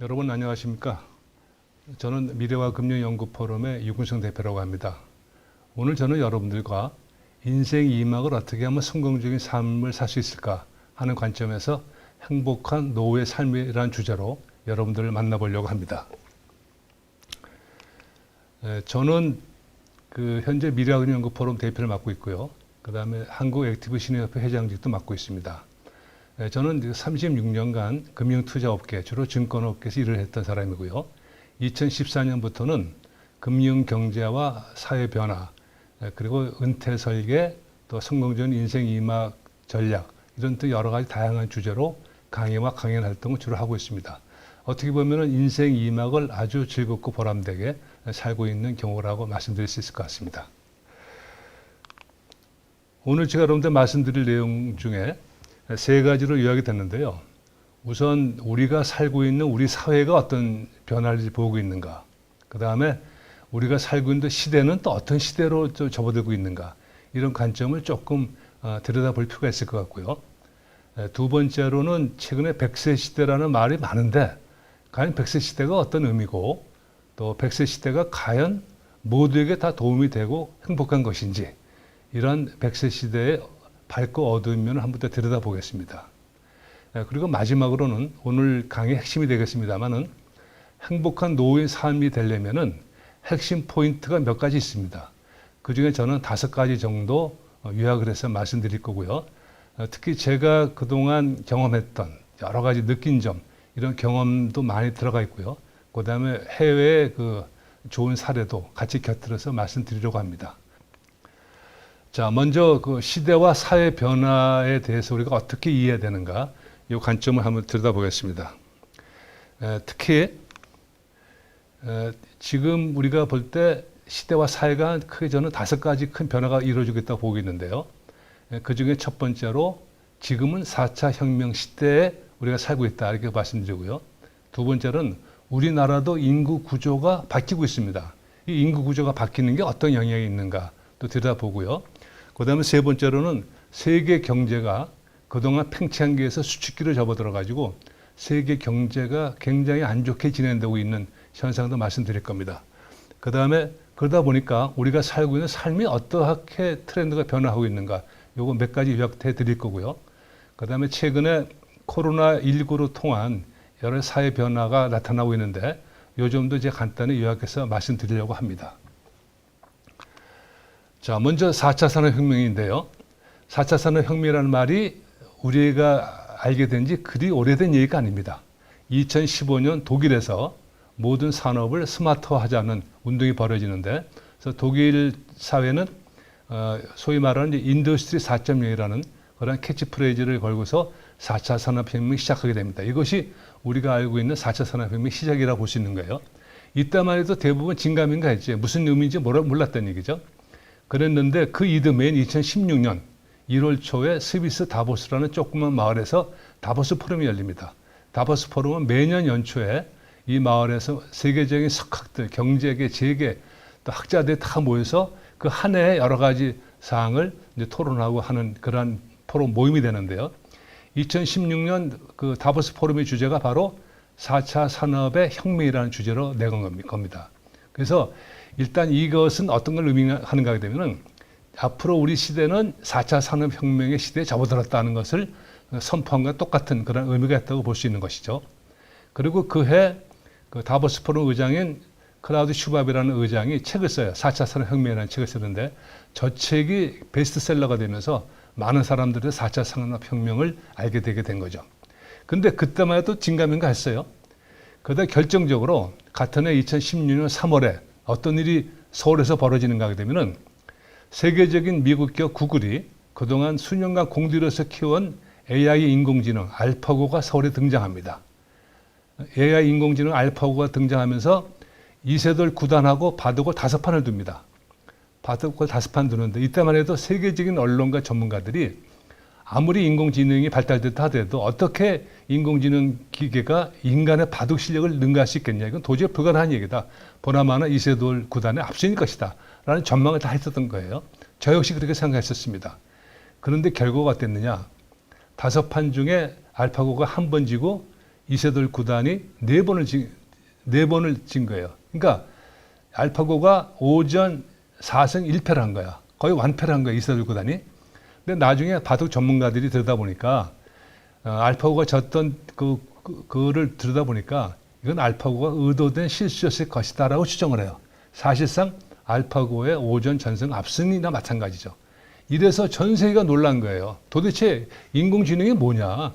여러분 안녕하십니까? 저는 미래와 금융연구포럼의 유근성 대표라고 합니다. 오늘 저는 여러분들과 인생 2막을 어떻게 하면 성공적인 삶을 살 수 있을까 하는 관점에서 행복한 노후의 삶이라는 주제로 여러분들을 만나보려고 합니다. 저는 현재 미래와 금융연구포럼 대표를 맡고 있고요. 그 다음에 한국액티브신흥협회 회장직도 맡고 있습니다. 저는 36년간 금융투자업계, 주로 증권업계에서 일을 했던 사람이고요. 2014년부터는 금융경제와 사회변화, 그리고 은퇴설계, 또 성공적인 인생 2막 전략, 이런 또 여러 가지 다양한 주제로 강의와 강연 활동을 주로 하고 있습니다. 어떻게 보면 인생 2막을 아주 즐겁고 보람되게 살고 있는 경우라고 말씀드릴 수 있을 것 같습니다. 오늘 제가 여러분들 말씀드릴 내용 중에 세 가지로 요약이 됐는데요. 우선 우리가 살고 있는 우리 사회가 어떤 변화를 보고 있는가, 그 다음에 우리가 살고 있는 시대는 또 어떤 시대로 또 접어들고 있는가, 이런 관점을 조금 들여다볼 필요가 있을 것 같고요. 두 번째로는 최근에 100세 시대라는 말이 많은데 과연 100세 시대가 어떤 의미고, 또 100세 시대가 과연 모두에게 다 도움이 되고 행복한 것인지, 이런 100세 시대의 밝고 어두운 면을 한번 더 들여다보겠습니다. 그리고 마지막으로는 오늘 강의의 핵심이 되겠습니다만은 행복한 노후의 삶이 되려면은 핵심 포인트가 몇 가지 있습니다. 그 중에 저는 5가지 정도 요약을 해서 말씀드릴 거고요. 특히 제가 그동안 경험했던 여러 가지 느낀 점, 이런 경험도 많이 들어가 있고요. 그 다음에 해외의 좋은 사례도 같이 곁들여서 말씀드리려고 합니다. 자, 먼저 시대와 사회 변화에 대해서 우리가 어떻게 이해해야 되는가, 이 관점을 한번 들여다보겠습니다. 특히 지금 우리가 볼 때 시대와 사회가 크게 저는 5가지 큰 변화가 이루어지고 있다고 보고 있는데요. 그 중에 첫 번째로 지금은 4차 혁명 시대에 우리가 살고 있다, 이렇게 말씀드리고요. 두 번째는 우리나라도 인구 구조가 바뀌고 있습니다. 이 인구 구조가 바뀌는 게 어떤 영향이 있는가 또 들여다보고요. 그 다음에 세 번째로는 세계 경제가 그동안 팽창기에서 수축기를 접어들어 가지고 세계 경제가 굉장히 안 좋게 진행되고 있는 현상도 말씀드릴 겁니다. 그 다음에 그러다 보니까 우리가 살고 있는 삶이 어떻게 트렌드가 변화하고 있는가, 요거 몇 가지 요약해 드릴 거고요. 그 다음에 최근에 코로나19로 통한 여러 사회 변화가 나타나고 있는데 요 점도 제가 간단히 요약해서 말씀드리려고 합니다. 자, 먼저 4차 산업혁명인데요. 4차 산업혁명이라는 말이 우리가 알게 된 지 그리 오래된 얘기가 아닙니다. 2015년 독일에서 모든 산업을 스마트화하자는 운동이 벌어지는데, 그래서 독일 사회는 소위 말하는 인더스트리 4.0이라는 그런 캐치프레이즈를 걸고서 4차 산업혁명이 시작하게 됩니다. 이것이 우리가 알고 있는 4차 산업혁명 시작이라고 볼 수 있는 거예요. 이때만 해도 대부분 진감인가 했지 무슨 의미인지 몰랐던 얘기죠. 그랬는데 그 이듬해인 2016년 1월 초에 스위스 다보스라는 조그만 마을에서 다보스 포럼이 열립니다. 다보스 포럼은 매년 연초에 이 마을에서 세계적인 석학들, 경제계, 재계, 또 학자들이 다 모여서 그 한 해의 여러 가지 사항을 이제 토론하고 하는 그러한 포럼 모임이 되는데요. 2016년 그 다보스 포럼의 주제가 바로 4차 산업의 혁명이라는 주제로 내건 겁니다. 그래서 일단 이것은 어떤 걸 의미하는가 하게 되면은 앞으로 우리 시대는 4차 산업혁명의 시대에 접어들었다는 것을 선포한 것과 똑같은 그런 의미가 있다고 볼 수 있는 것이죠. 그리고 그해 다보스 포럼 의장인 클라우드 슈밥이라는 의장이 책을 써요. 4차 산업혁명이라는 책을 쓰는데 저 책이 베스트셀러가 되면서 많은 사람들이 4차 산업혁명을 알게 되게 된 거죠. 근데 그때만 해도 진감인가 했어요. 그러다 결정적으로 같은 해 2016년 3월에 어떤 일이 서울에서 벌어지는가 하게 되면은 세계적인 미국 기업 구글이 그동안 수년간 공들여서 키워온 AI 인공지능 알파고가 서울에 등장합니다. AI 인공지능 알파고가 등장하면서 이세돌 9단하고 바둑을 5판을 둡니다. 바둑을 5판 두는데 이때만 해도 세계적인 언론과 전문가들이 아무리 인공지능이 발달됐다 하더라도 어떻게 인공지능 기계가 인간의 바둑 실력을 능가할 수 있겠냐, 이건 도저히 불가능한 얘기다. 보나마나 이세돌 9단에 앞서일 것이다 라는 전망을 다 했었던 거예요. 저 역시 그렇게 생각했었습니다. 그런데 결과가 어땠느냐, 5판 중에 알파고가 한 번 지고 이세돌 구단이 네 번을 진 거예요. 그러니까 알파고가 오전 4승 1패를 한 거야. 거의 완패를 한 거야, 이세돌 구단이. 근데 나중에 바둑 전문가들이 들여다보니까 알파고가 졌던 그거를 들여다보니까 이건 알파고가 의도된 실수였을 것이다라고 추정을 해요. 사실상 알파고의 오전 전승 압승이나 마찬가지죠. 이래서 전 세계가 놀란 거예요. 도대체 인공지능이 뭐냐?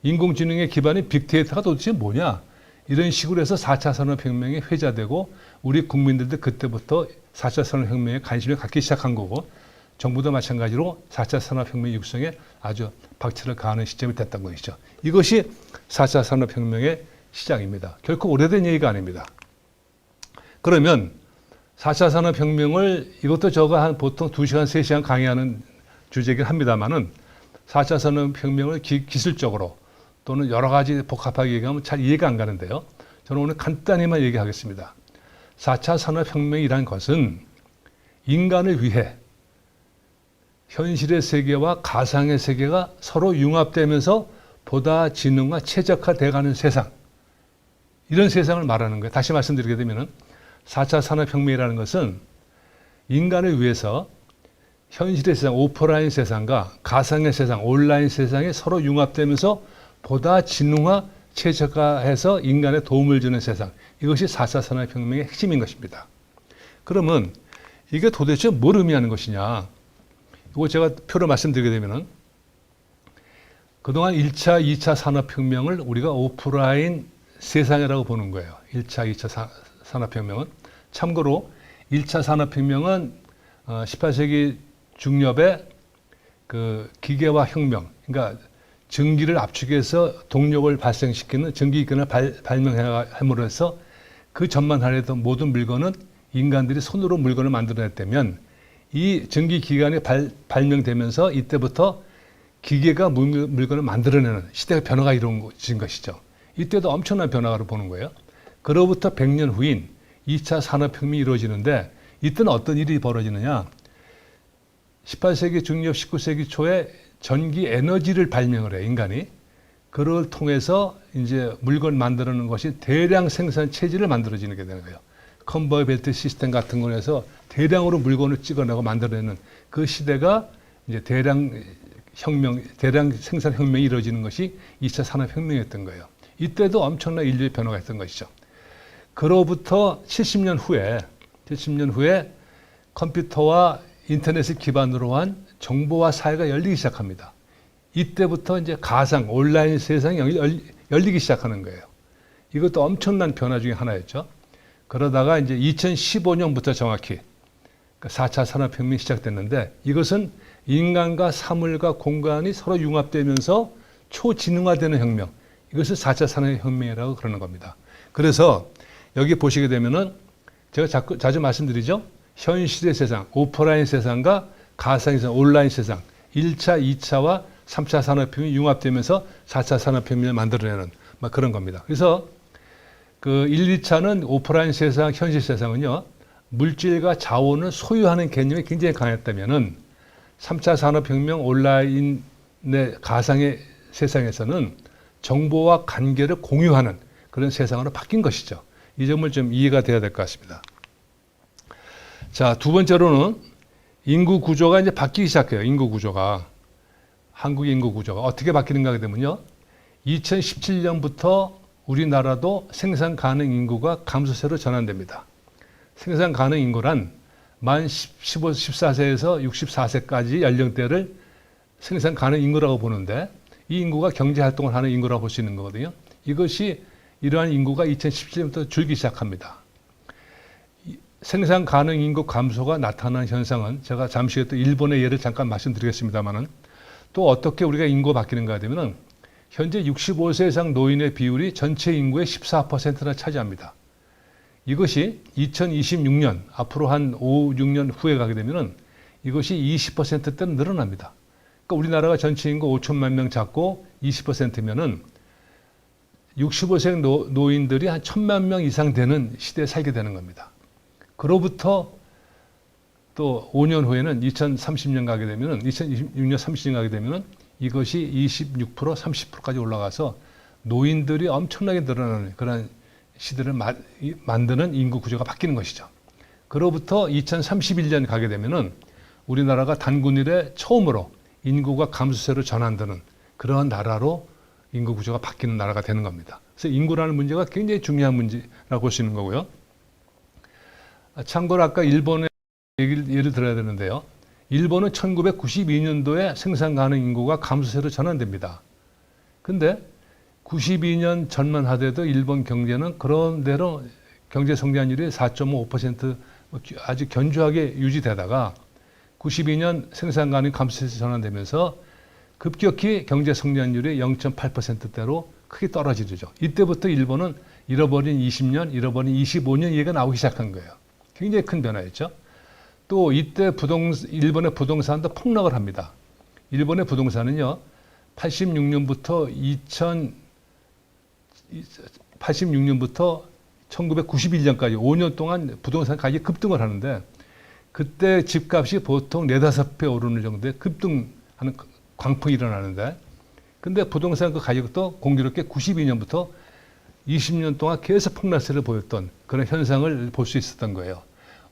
인공지능의 기반인 빅데이터가 도대체 뭐냐? 이런 식으로 해서 4차 산업혁명이 회자되고 우리 국민들도 그때부터 4차 산업혁명에 관심을 갖기 시작한 거고 정부도 마찬가지로 4차 산업혁명 육성에 아주 박차를 가하는 시점이 됐던 것이죠. 이것이 4차 산업혁명의 시작입니다. 결코 오래된 얘기가 아닙니다. 그러면 4차 산업혁명을 이것도 저가 한 보통 2시간, 3시간 강의하는 주제긴 합니다만은 4차 산업혁명을 기술적으로 또는 여러 가지 복합하게 얘기하면 잘 이해가 안 가는데요. 저는 오늘 간단히만 얘기하겠습니다. 4차 산업혁명이라는 것은 인간을 위해 현실의 세계와 가상의 세계가 서로 융합되면서 보다 지능화 최적화돼가는 세상, 이런 세상을 말하는 거예요. 다시 말씀드리게 되면은 4차 산업혁명이라는 것은 인간을 위해서 현실의 세상, 오프라인 세상과 가상의 세상, 온라인 세상이 서로 융합되면서 보다 지능화, 최적화해서 인간에 도움을 주는 세상, 이것이 4차 산업혁명의 핵심인 것입니다. 그러면 이게 도대체 뭘 의미하는 것이냐? 이거 제가 표로 말씀드리게 되면은 그동안 1차, 2차 산업혁명을 우리가 오프라인 세상이라고 보는 거예요. 1차, 2차 산업혁명은. 참고로 1차 산업혁명은 18세기 중엽에 그 기계화 혁명, 그러니까 전기를 압축해서 동력을 발생시키는 전기기관을 발명함으로써 그 전만 하려던 모든 물건은 인간들이 손으로 물건을 만들어냈다면 이 전기기관이 발명되면서 이때부터 기계가 물건을 만들어내는 시대의 변화가 이루어진 것이죠. 이때도 엄청난 변화를 보는 거예요. 그로부터 100년 후인 2차 산업혁명이 이루어지는데 이때는 어떤 일이 벌어지느냐. 18세기 중엽 19세기 초에 전기 에너지를 발명을 해, 인간이. 그걸 통해서 이제 물건 만드는 것이 대량 생산 체질을 만들어지게 되는 거예요. 컨베이어 벨트 시스템 같은 걸 해서 대량으로 물건을 찍어내고 만들어내는 그 시대가 이제 대량 생산 혁명이 이루어지는 것이 2차 산업혁명이었던 거예요. 이때도 엄청난 인류의 변화가 있었던 것이죠. 그로부터 70년 후에 컴퓨터와 인터넷을 기반으로 한 정보화 사회가 열리기 시작합니다. 이때부터 이제 가상, 온라인 세상이 열리기 시작하는 거예요. 이것도 엄청난 변화 중에 하나였죠. 그러다가 이제 2015년부터 정확히 4차 산업혁명이 시작됐는데 이것은 인간과 사물과 공간이 서로 융합되면서 초지능화되는 혁명, 이것을 4차 산업혁명이라고 그러는 겁니다. 그래서 여기 보시게 되면은 제가 자주 말씀드리죠. 현실의 세상, 오프라인 세상과 가상의 세상, 온라인 세상, 1차, 2차와 3차 산업혁명이 융합되면서 4차 산업혁명을 만들어내는 막 그런 겁니다. 그래서 그 1, 2차는 오프라인 세상, 현실 세상은요, 물질과 자원을 소유하는 개념이 굉장히 강했다면은 3차 산업혁명 온라인의 가상의 세상에서는 정보와 관계를 공유하는 그런 세상으로 바뀐 것이죠. 이 점을 좀 이해가 돼야 될 것 같습니다. 자, 두 번째로는 인구 구조가 이제 바뀌기 시작해요. 인구 구조가. 한국의 인구 구조가 어떻게 바뀌는가 하게 되면요. 2017년부터 우리나라도 생산 가능 인구가 감소세로 전환됩니다. 생산 가능 인구란 만 14세에서 64세까지 연령대를 생산 가능 인구라고 보는데 이 인구가 경제 활동을 하는 인구라고 볼 수 있는 거거든요. 이것이 이러한 인구가 2017년부터 줄기 시작합니다. 생산 가능 인구 감소가 나타난 현상은 제가 잠시 후에 또 일본의 예를 잠깐 말씀드리겠습니다만은 또 어떻게 우리가 인구가 바뀌는가 하면은 현재 65세 이상 노인의 비율이 전체 인구의 14%나 차지합니다. 이것이 2026년 앞으로 한 5, 6년 후에 가게 되면은 이것이 20%대로 늘어납니다. 그러니까 우리나라가 전체 인구 5천만 명 잡고 20%면은 65세 노인들이 한 1,000만 명 이상 되는 시대에 살게 되는 겁니다. 그로부터 또 5년 후에는 2030년 가게 되면은 2026년 30년 가게 되면은 이것이 26%, 30%까지 올라가서 노인들이 엄청나게 늘어나는 그런 시대를 만드는 인구 구조가 바뀌는 것이죠. 그로부터 2031년 가게 되면은 우리나라가 단군 이래 처음으로 인구가 감소세로 전환되는 그러한 나라로 인구 구조가 바뀌는 나라가 되는 겁니다. 그래서 인구라는 문제가 굉장히 중요한 문제라고 볼 수 있는 거고요. 참고로 아까 일본의 예를 들어야 되는데요. 일본은 1992년도에 생산 가능 인구가 감소세로 전환됩니다. 근데 92년 전만 하더라도 일본 경제는 그런대로 경제 성장률이 4.5% 아주 견조하게 유지되다가 92년 생산 가능 감소세로 전환되면서 급격히 경제 성장률이 0.8%대로 크게 떨어지죠. 이때부터 일본은 잃어버린 20년, 잃어버린 25년 얘기가 나오기 시작한 거예요. 굉장히 큰 변화였죠. 또 이때 일본의 부동산도 폭락을 합니다. 일본의 부동산은요, 86년부터 1991년까지 5년 동안 부동산 가격이 급등을 하는데 그때 집값이 보통 4, 5배 오르는 정도의 급등하는 광풍이 일어나는데 근데 부동산 그 가격도 공교롭게 92년부터 20년 동안 계속 폭락세를 보였던 그런 현상을 볼 수 있었던 거예요.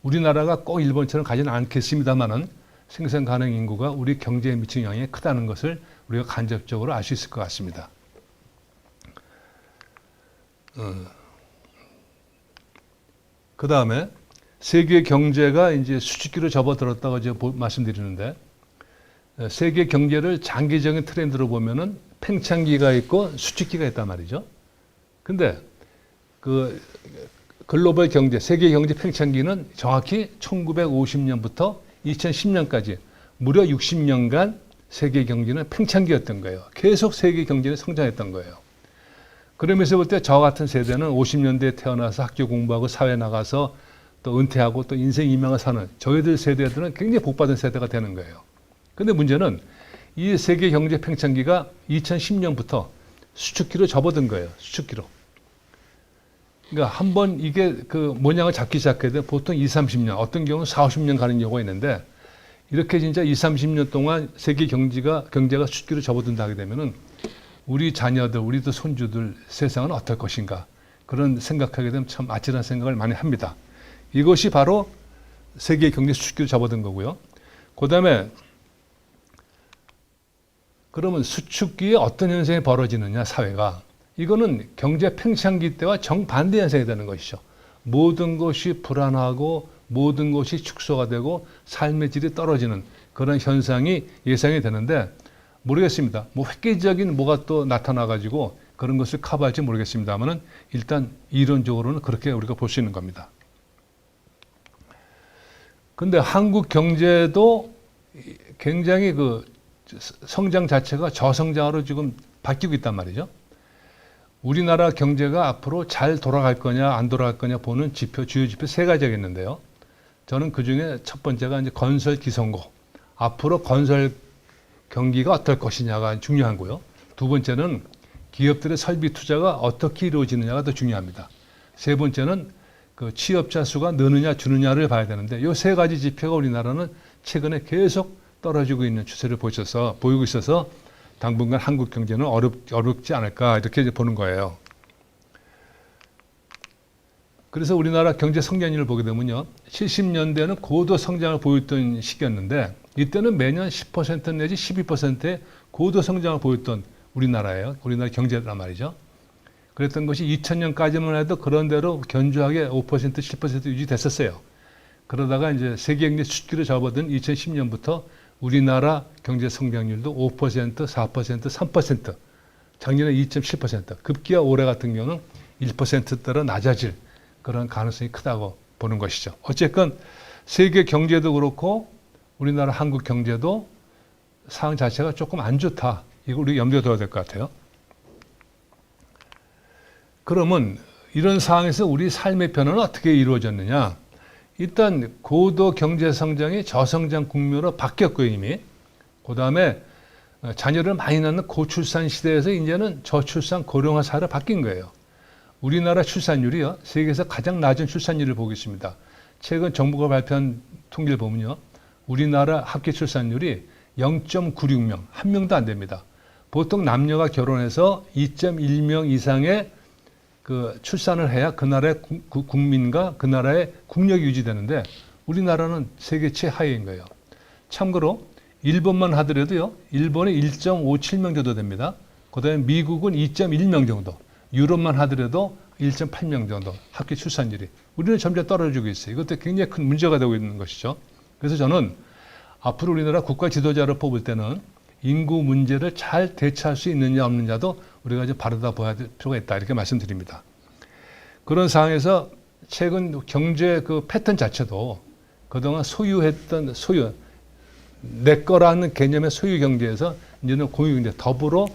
우리나라가 꼭 일본처럼 가지는 않겠습니다만은 생산 가능 인구가 우리 경제에 미치는 영향이 크다는 것을 우리가 간접적으로 알 수 있을 것 같습니다. 그 다음에 세계 경제가 이제 수축기로 접어들었다고 제가 말씀드리는데 세계 경제를 장기적인 트렌드로 보면은 팽창기가 있고 수축기가 있단 말이죠. 근데 그 글로벌 경제, 세계 경제 팽창기는 정확히 1950년부터 2010년까지 무려 60년간 세계 경제는 팽창기였던 거예요. 계속 세계 경제는 성장했던 거예요. 그러면서 볼 때 저 같은 세대는 50년대에 태어나서 학교 공부하고 사회 나가서 또 은퇴하고 또 인생 이망을 사는 저희들 세대들은 굉장히 복받은 세대가 되는 거예요. 근데 문제는 이 세계 경제 팽창기가 2010년부터 수축기로 접어든 거예요. 수축기로. 그러니까 한번 이게 그 모양을 잡기 시작해야 돼 보통 20, 30년, 어떤 경우는 40, 50년 가는 경우가 있는데 이렇게 진짜 20, 30년 동안 세계 경제가 수축기로 접어든다 하게 되면은 우리 자녀들, 우리도 손주들 세상은 어떨 것인가 그런 생각하게 되면 참 아찔한 생각을 많이 합니다. 이것이 바로 세계 경제 수축기로 접어든 거고요. 그 다음에 그러면 수축기에 어떤 현상이 벌어지느냐 사회가 이거는 경제 팽창기 때와 정반대 현상이 되는 것이죠. 모든 것이 불안하고 모든 것이 축소가 되고 삶의 질이 떨어지는 그런 현상이 예상이 되는데 모르겠습니다. 뭐 획기적인 뭐가 또 나타나가지고 그런 것을 커버할지 모르겠습니다만은 일단 이론적으로는 그렇게 우리가 볼 수 있는 겁니다. 근데 한국 경제도 굉장히 그 성장 자체가 저성장으로 지금 바뀌고 있단 말이죠. 우리나라 경제가 앞으로 잘 돌아갈 거냐 안 돌아갈 거냐 보는 지표, 주요 지표 3가지가 있는데요. 저는 그 중에 첫 번째가 이제 건설 기성고. 앞으로 건설 경기가 어떨 것이냐가 중요하고요. 두 번째는 기업들의 설비 투자가 어떻게 이루어지느냐가 더 중요합니다. 세 번째는 그 취업자 수가 느느냐 주느냐를 봐야 되는데 이 3가지 지표가 우리나라는 최근에 계속 떨어지고 있는 추세를 보이고 있어서 당분간 한국 경제는 어렵지 않을까 이렇게 이제 보는 거예요. 그래서 우리나라 경제 성장률을 보게 되면요. 70년대는 고도 성장을 보였던 시기였는데 이때는 매년 10% 내지 12%의 고도 성장을 보였던 우리나라예요. 우리나라 경제란 말이죠. 그랬던 것이 2000년까지만 해도 그런 대로 견조하게 5%, 7% 유지됐었어요. 그러다가 이제 세계 경제 수축기로 접어든 2010년부터 우리나라 경제 성장률도 5%, 4%, 3%, 작년에 2.7%, 급기야 올해 같은 경우는 1%대로 낮아질 그런 가능성이 크다고 보는 것이죠. 어쨌건 세계 경제도 그렇고 우리나라 한국 경제도 상황 자체가 조금 안 좋다. 이거 우리 염두에 둬야 될 것 같아요. 그러면 이런 상황에서 우리 삶의 변화는 어떻게 이루어졌느냐? 일단 고도 경제 성장이 저성장 국면으로 바뀌었고요, 이미. 그 다음에 자녀를 많이 낳는 고출산 시대에서 이제는 저출산 고령화 사회로 바뀐 거예요. 우리나라 출산율이요, 세계에서 가장 낮은 출산율을 보고 있습니다. 최근 정부가 발표한 통계를 보면요, 우리나라 합계 출산율이 0.96명, 한 명도 안 됩니다. 보통 남녀가 결혼해서 2.1명 이상의 그 출산을 해야 그 나라의 국민과 그 나라의 국력이 유지되는데 우리나라는 세계 최하위인 거예요. 참고로 일본만 하더라도요. 일본이 1.57명 정도 됩니다. 그다음에 미국은 2.1명 정도. 유럽만 하더라도 1.8명 정도 합계 출산율이. 우리는 점점 떨어지고 있어요. 이것도 굉장히 큰 문제가 되고 있는 것이죠. 그래서 저는 앞으로 우리나라 국가 지도자를 뽑을 때는 인구 문제를 잘 대처할 수 있느냐 없느냐도 우리가 이제 바라다 봐야 될 필요가 있다. 이렇게 말씀드립니다. 그런 상황에서 최근 경제 그 패턴 자체도 그동안 소유했던 내 거라는 개념의 소유 경제에서 이제는 공유 경제 더불어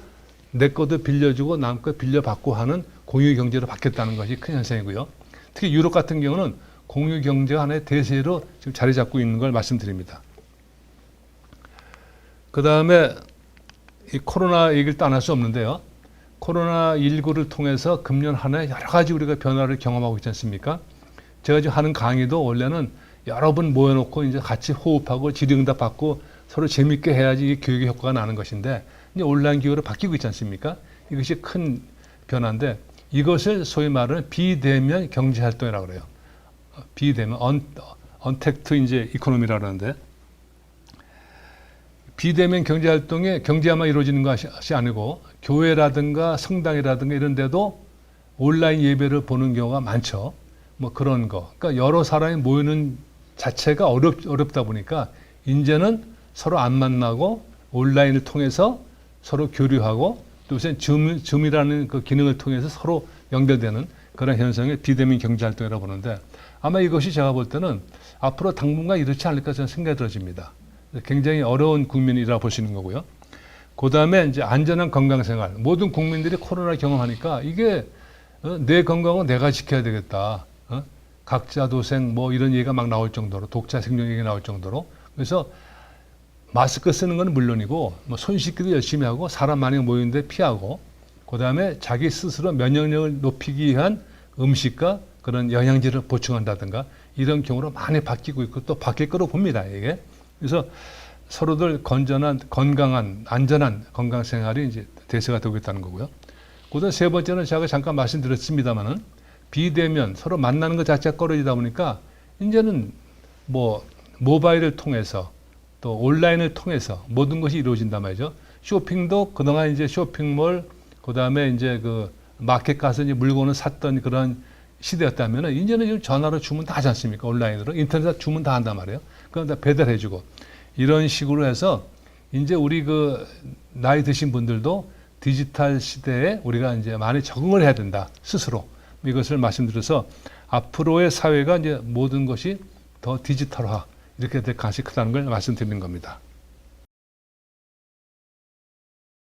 내 것도 빌려주고 남 거 빌려받고 하는 공유 경제로 바뀌었다는 것이 큰 현상이고요. 특히 유럽 같은 경우는 공유 경제가 하나의 대세로 지금 자리 잡고 있는 걸 말씀드립니다. 그 다음에 이 코로나 얘기를 또 안 할 수 없는데요. 코로나19를 통해서 금년 한 해 여러 가지 우리가 변화를 경험하고 있지 않습니까? 제가 지금 하는 강의도 원래는 여러 분 모여놓고 이제 같이 호흡하고 질의응답 받고 서로 재밌게 해야지 이 교육의 효과가 나는 것인데 이제 온라인 기후로 바뀌고 있지 않습니까? 이것이 큰 변화인데 이것을 소위 말하는 비대면 경제활동이라고 그래요. 비대면, 언택트 이제 이코노미라고 하는데 비대면 경제활동에 경제야만 이루어지는 것이 아니고 교회라든가 성당이라든가 이런 데도 온라인 예배를 보는 경우가 많죠. 뭐 그런 거. 그러니까 여러 사람이 모이는 자체가 어렵다 보니까 이제는 서로 안 만나고 온라인을 통해서 서로 교류하고 또 요새 줌이라는 그 기능을 통해서 서로 연결되는 그런 현상을 비대면 경제활동이라고 보는데 아마 이것이 제가 볼 때는 앞으로 당분간 이렇지 않을까 저는 생각이 들어집니다. 굉장히 어려운 국면이라 보시는 거고요. 그 다음에 이제 안전한 건강생활. 모든 국민들이 코로나 경험하니까 이게 내 건강은 내가 지켜야 되겠다. 각자 도생 뭐 이런 얘기가 막 나올 정도로 독자 생존 얘기가 나올 정도로 그래서 마스크 쓰는 건 물론이고 뭐 손 씻기도 열심히 하고 사람 많이 모이는데 피하고 그 다음에 자기 스스로 면역력을 높이기 위한 음식과 그런 영양제를 보충한다든가 이런 경우로 많이 바뀌고 있고 또 바뀔 거로 봅니다. 이게. 그래서 서로들 건강한, 안전한 건강 생활이 이제 대세가 되고 있다는 거고요. 그다음 세 번째는 제가 잠깐 말씀드렸습니다만은 비대면 서로 만나는 것 자체가 꺼려지다 보니까 이제는 뭐 모바일을 통해서 또 온라인을 통해서 모든 것이 이루어진단 말이죠. 쇼핑도 그동안 이제 쇼핑몰, 그 다음에 이제 그 마켓 가서 이제 물건을 샀던 그런 시대였다면은 이제는 전화로 주문 다 하지 않습니까? 온라인으로. 인터넷에 주문 다 한단 말이에요. 그럼 다 배달해주고. 이런 식으로 해서 이제 우리 그 나이 드신 분들도 디지털 시대에 우리가 이제 많이 적응을 해야 된다. 스스로. 이것을 말씀드려서 앞으로의 사회가 이제 모든 것이 더 디지털화 이렇게 될 가능성이 크다는 걸 말씀드리는 겁니다.